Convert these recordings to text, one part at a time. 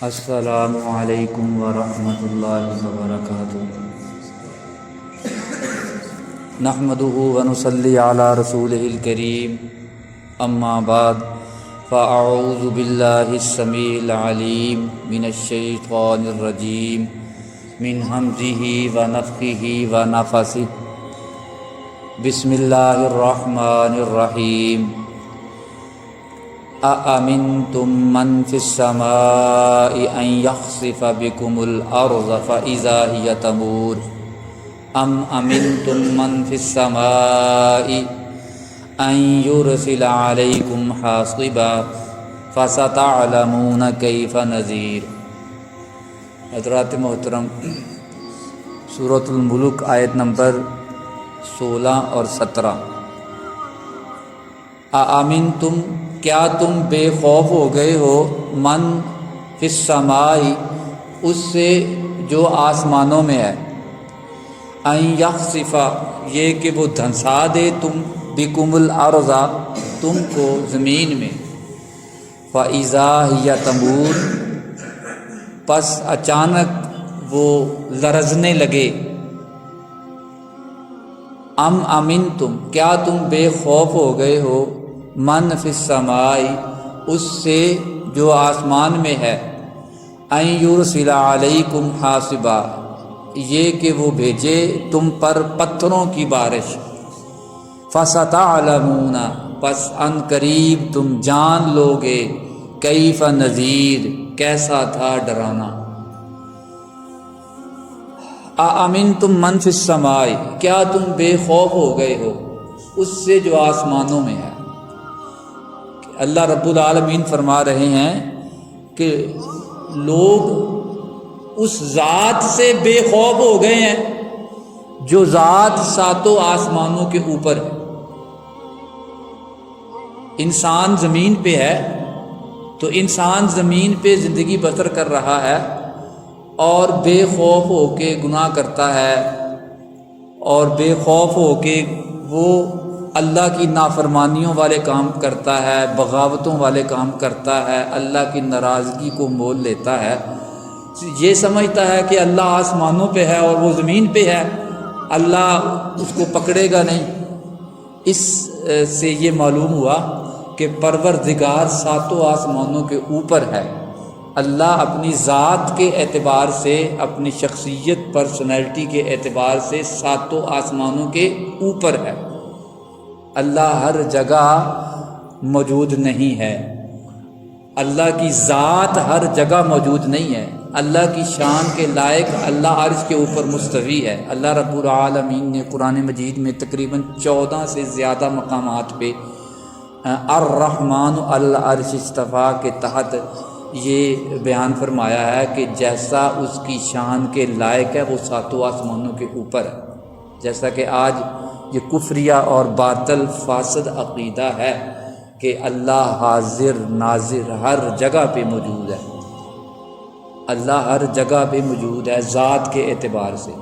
السلام علیکم ورحمۃ اللہ وبرکاتہ۔ نحمده ونصلی علی رسولہ الکریم، اما بعد فاعوذ باللہ السمیع العلیم من الشیطان الرجیم من ہمزہ ونفخہ ونفثہ۔ بسم اللہ الرحمن الرحیم۔ أأمنتم من في السماء أن يخسف بكم الأرض فإذا هي تمور أم أمنتم من في السماء أن يرسل عليكم حاصبا فستعلمون كيف نذير۔ حضرات محترم، سورۃ الملک آیت نمبر 16 اور 17۔ أأمنتم، کیا تم بے خوف ہو گئے ہو، من فی السماء، اس سے جو آسمانوں میں ہے، ان یخسف، یہ کہ وہ دھنسا دے تم، بکم الارض، تم کو زمین میں، فاذا ہی تمور، پس اچانک وہ لرزنے لگے۔ ام امنتم، کیا تم بے خوف ہو گئے ہو، من فی السماء، اس سے جو آسمان میں ہے، ان یرسل علیکم حاصبا، یہ کہ وہ bھیجے تم پر پتھروں کی بارش، فستعلمون، پس ان قریب تم جان لوگے، کیف نذیر، کیسا تھا ڈرانا۔ اامنتم من فی السماء، کیا تم بے خوف ہو گئے ہو اس سے جو آسمانوں میں ہے۔ اللہ رب العالمین فرما رہے ہیں کہ لوگ اس ذات سے بے خوف ہو گئے ہیں جو ذات ساتوں آسمانوں کے اوپر ہے۔ انسان زمین پہ ہے تو انسان زمین پہ زندگی بسر کر رہا ہے اور بے خوف ہو کے گناہ کرتا ہے، اور بے خوف ہو کے وہ اللہ کی نافرمانیوں والے کام کرتا ہے، بغاوتوں والے کام کرتا ہے، اللہ کی ناراضگی کو مول لیتا ہے، یہ سمجھتا ہے کہ اللہ آسمانوں پہ ہے اور وہ زمین پہ ہے، اللہ اس کو پکڑے گا نہیں۔ اس سے یہ معلوم ہوا کہ پروردگار ساتوں آسمانوں کے اوپر ہے۔ اللہ اپنی ذات کے اعتبار سے، اپنی شخصیت پرسنالٹی کے اعتبار سے ساتوں آسمانوں کے اوپر ہے۔ اللہ ہر جگہ موجود نہیں ہے، اللہ کی ذات ہر جگہ موجود نہیں ہے، اللہ کی شان کے لائق اللہ عرش کے اوپر مستوی ہے۔ اللہ رب العالمین نے قرآن مجید میں تقریباً 14 سے زیادہ مقامات پہ الرحمن علی العرش استویٰ کے تحت یہ بیان فرمایا ہے کہ جیسا اس کی شان کے لائق ہے وہ ساتوں آسمانوں کے اوپر ہے۔ جیسا کہ آج یہ کفریہ اور باطل فاسد عقیدہ ہے کہ اللہ حاضر ناظر ہر جگہ پہ موجود ہے۔ اللہ ہر جگہ پہ موجود ہے ذات کے اعتبار سے۔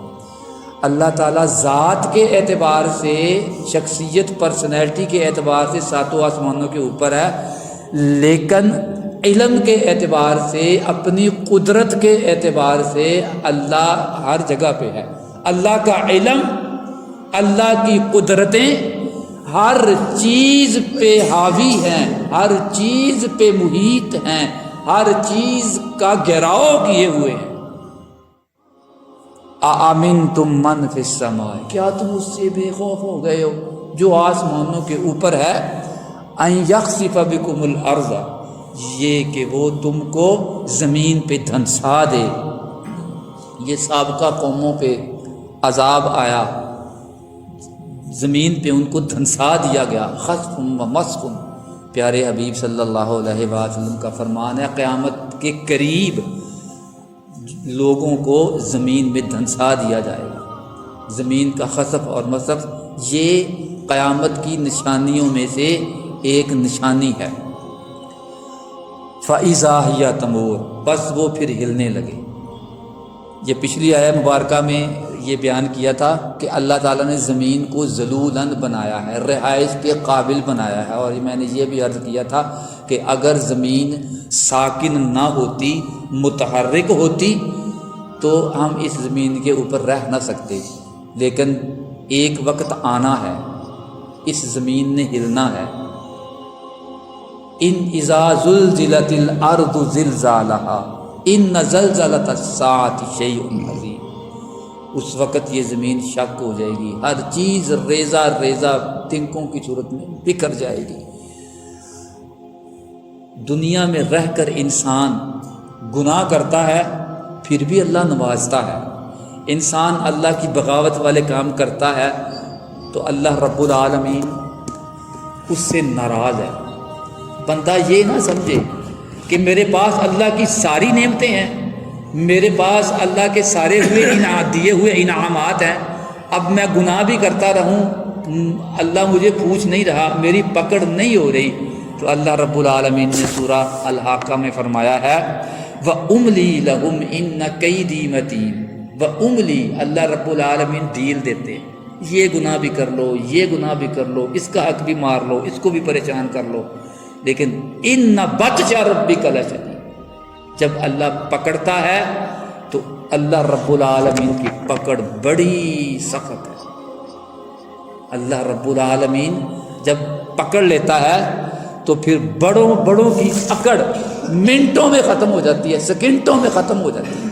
اللہ تعالیٰ ذات کے اعتبار سے، شخصیت پرسنالٹی کے اعتبار سے ساتوں آسمانوں کے اوپر ہے، لیکن علم کے اعتبار سے، اپنی قدرت کے اعتبار سے اللہ ہر جگہ پہ ہے۔ اللہ کا علم، اللہ کی قدرتیں ہر چیز پہ حاوی ہیں، ہر چیز پہ محیط ہیں، ہر چیز کا گھیراؤ کیے ہوئے ہیں۔ اَأَمِنْتُم مَّن فِي السَّمَاءِ، کیا تم اس سے بے خوف ہو گئے ہو جو آسمانوں کے اوپر ہے، أَن يَخْسِفَ بِكُمُ الْأَرْضَ، یہ کہ وہ تم کو زمین پہ دھنسا دے۔ یہ سابقہ قوموں پہ عذاب آیا، زمین پہ ان کو دھنسا دیا گیا، خسف و مسف۔ پیارے حبیب صلی اللہ علیہ وسلم کا فرمان ہے قیامت کے قریب لوگوں کو زمین میں دھنسا دیا جائے گا۔ زمین کا خسف اور مسف یہ قیامت کی نشانیوں میں سے ایک نشانی ہے۔ فَإِذَا هِيَ تَمُورُ، بس وہ پھر ہلنے لگے۔ یہ پچھلی آیت مبارکہ میں یہ بیان کیا تھا کہ اللہ تعالیٰ نے زمین کو ذلولاً بنایا ہے، رہائش کے قابل بنایا ہے، اور میں نے یہ بھی عرض کیا تھا کہ اگر زمین ساکن نہ ہوتی، متحرک ہوتی، تو ہم اس زمین کے اوپر رہ نہ سکتے، لیکن ایک وقت آنا ہے، اس زمین نے ہلنا ہے۔ ان اذا زلزلت الارض زلزالها ان زلزلۃ الساعۃ شیء عظیم، اس وقت یہ زمین شک ہو جائے گی، ہر چیز ریزہ ریزہ تنکوں کی صورت میں بکھر جائے گی۔ دنیا میں رہ کر انسان گناہ کرتا ہے، پھر بھی اللہ نوازتا ہے۔ انسان اللہ کی بغاوت والے کام کرتا ہے تو اللہ رب العالمین اس سے ناراض ہے۔ بندہ یہ نہ سمجھے کہ میرے پاس اللہ کی ساری نعمتیں ہیں، میرے پاس اللہ کے سارے دیے ہوئے انعامات ہیں، اب میں گناہ بھی کرتا رہوں، اللہ مجھے پوچھ نہیں رہا، میری پکڑ نہیں ہو رہی۔ تو اللہ رب العالمین نے سورہ الحاقہ میں فرمایا ہے وَأُمْلِي لَهُمْ إِنَّ كَيْدِي مَتِينٌ، وَأُمْلِي، اللہ رب العالمین ڈیل دیتے، یہ گناہ بھی کر لو، یہ گناہ بھی کر لو، اس کا حق بھی مار لو، اس کو بھی پریشان کر لو، لیکن ان بطش ربک لشدید، جب اللہ پکڑتا ہے تو اللہ رب العالمین کی پکڑ بڑی سخت ہے۔ اللہ رب العالمین جب پکڑ لیتا ہے تو پھر بڑوں بڑوں کی اکڑ منٹوں میں ختم ہو جاتی ہے، سیکنڈوں میں ختم ہو جاتی ہے۔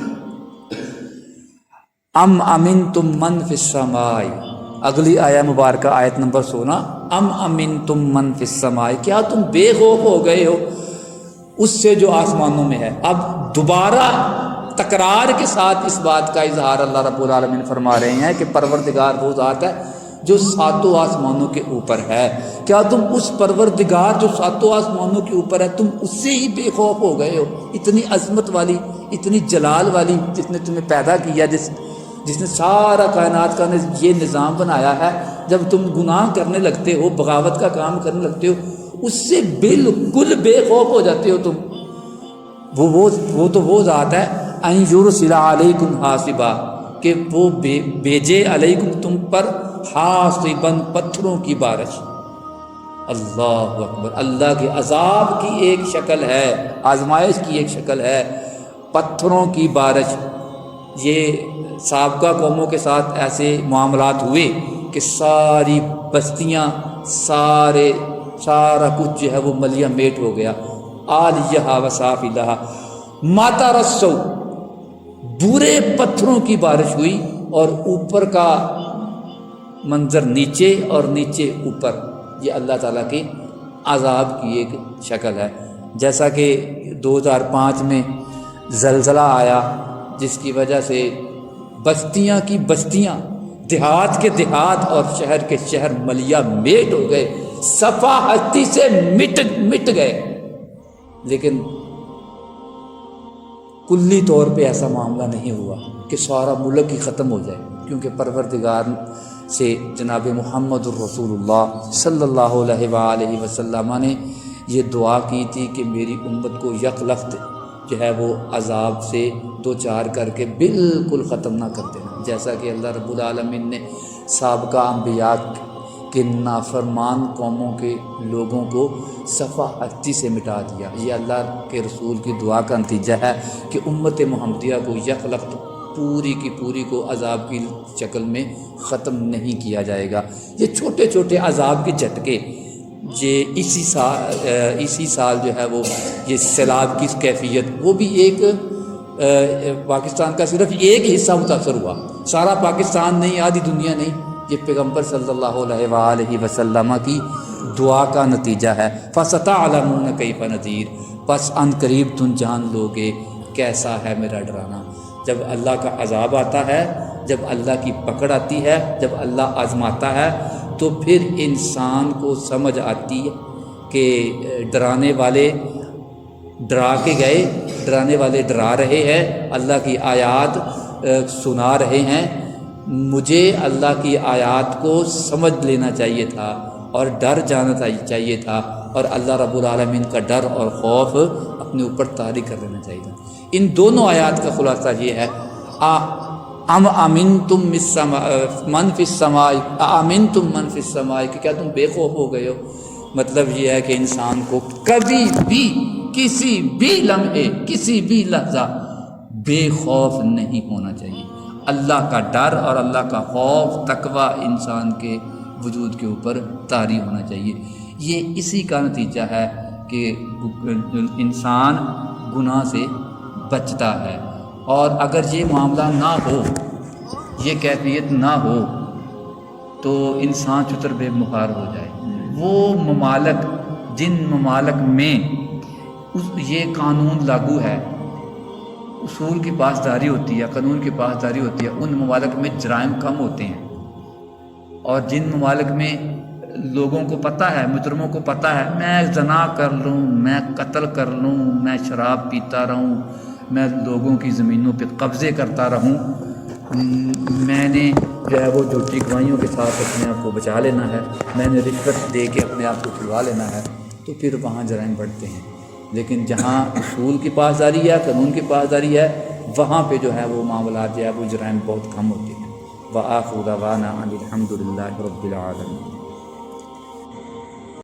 ام امنتم من فی السماء، اگلی آیہ مبارکہ آیت نمبر 16، ام امنتم من فی السماء، کیا تم بے خوف ہو گئے ہو اس سے جو آسمانوں میں ہے۔ اب دوبارہ تکرار کے ساتھ اس بات کا اظہار اللہ رب العالمین فرما رہے ہیں کہ پروردگار وہ ذات ہے جو ساتوں آسمانوں کے اوپر ہے، کیا تم اس پروردگار جو ساتوں آسمانوں کے اوپر ہے، تم اس سے ہی بے خوف ہو گئے ہو؟ اتنی عظمت والی، اتنی جلال والی، جس نے تمہیں پیدا کیا، جس نے سارا کائنات کا یہ نظام بنایا ہے، جب تم گناہ کرنے لگتے ہو، بغاوت کا کام کرنے لگتے ہو، اس سے بالکل بے خوف ہو جاتے ہو تم۔ وہ تو وہ ذات ہے ان یرسل علیکم حاصبا، کہ وہ بھیجے علیکم تم پر حاصبا، پتھروں کی بارش۔ اللہ اکبر، اللہ کے عذاب کی ایک شکل ہے، آزمائش کی ایک شکل ہے پتھروں کی بارش۔ یہ سابقہ قوموں کے ساتھ ایسے معاملات ہوئے کہ ساری بستیاں، سارا کچھ جو ہے وہ ملیہ میٹ ہو گیا۔ آلیہا وسافلہا ماتا رسو، برے پتھروں کی بارش ہوئی، اور اوپر کا منظر نیچے اور نیچے اوپر، یہ اللہ تعالیٰ کے عذاب کی ایک شکل ہے۔ جیسا کہ 2005 میں زلزلہ آیا، جس کی وجہ سے بستیاں کی بستیاں، دیہات کے دیہات اور شہر کے شہر ملیہ میٹ ہو گئے، صفا ہستی سے مٹ گئے۔ لیکن کلی طور پہ ایسا معاملہ نہیں ہوا کہ سارا ملک ہی ختم ہو جائے، کیونکہ پروردگار سے جناب محمد الرسول اللہ صلی اللہ علیہ وآلہ وسلم نے یہ دعا کی تھی کہ میری امت کو یک لخت جو ہے وہ عذاب سے دو چار کر کے بالکل ختم نہ کر دینا، جیسا کہ اللہ رب العالمین نے سابقہ انبیاء کے نافرمان قوموں کے لوگوں کو صفا ہستی سے مٹا دیا۔ یہ اللہ کے رسول کی دعا کا نتیجہ ہے کہ امت محمدیہ کو یک لخت پوری کی پوری کو عذاب کی شکل میں ختم نہیں کیا جائے گا۔ یہ چھوٹے چھوٹے عذاب کے جھٹکے، یہ اسی سال جو ہے وہ یہ سیلاب کی کیفیت، وہ بھی ایک پاکستان کا صرف ایک حصہ متاثر ہوا، سارا پاکستان نہیں، آدھی دنیا نہیں۔ یہ پیغمبر صلی اللہ علیہ وآلہ وسلم کی دعا کا نتیجہ ہے۔ فَسَتَعْلَمُونَ كَيْفَ نَذِيرٌ، پس ان قریب تم جان لو گے کیسا ہے میرا ڈرانا۔ جب اللہ کا عذاب آتا ہے، جب اللہ کی پکڑ آتی ہے، جب اللہ آزماتا ہے، تو پھر انسان کو سمجھ آتی ہے کہ ڈرانے والے ڈرا کے گئے، ڈرانے والے ڈرا رہے ہیں، اللہ کی آیات سنا رہے ہیں، مجھے اللہ کی آیات کو سمجھ لینا چاہیے تھا اور ڈر جانا چاہیے تھا، اور اللہ رب العالمین کا ڈر اور خوف اپنے اوپر طاری کر لینا چاہیے تھا۔ ان دونوں آیات کا خلاصہ یہ ہے، ام امنتم من فی السماء امنتم من فی السماء کہ کیا تم بے خوف ہو گئے ہو. مطلب یہ ہے کہ انسان کو کبھی بھی کسی بھی لمحے کسی بھی لحظہ بے خوف نہیں ہونا چاہیے. اللہ کا ڈر اور اللہ کا خوف تقوی انسان کے وجود کے اوپر طاری ہونا چاہیے. یہ اسی کا نتیجہ ہے کہ انسان گناہ سے بچتا ہے. اور اگر یہ معاملہ نہ ہو، یہ کیفیت نہ ہو، تو انسان چتر بے مخار ہو جائے. وہ ممالک جن ممالک میں یہ قانون لاگو ہے، اصول کی پاسداری ہوتی ہے، قانون کی پاسداری ہوتی ہے، ان ممالک میں جرائم کم ہوتے ہیں. اور جن ممالک میں لوگوں کو پتہ ہے، مجرموں کو پتہ ہے، میں زنا کر لوں، میں قتل کر لوں، میں شراب پیتا رہوں، میں لوگوں کی زمینوں پہ قبضے کرتا رہوں، میں نے جو ہے وہ جھوٹی گواہیوں کے ساتھ اپنے آپ کو بچا لینا ہے، میں نے رشوت دے کے اپنے آپ کو چھڑوا لینا ہے، تو پھر وہاں جرائم بڑھتے ہیں. لیکن جہاں اصول کی پاسداری ہے، قانون کی پاسداری ہے، وہاں پہ جو ہے وہ معاملات جو ہے وہ جرائم بہت کم ہوتے ہیں. وآخر دعوانا ان الحمد للہ رب العالمین.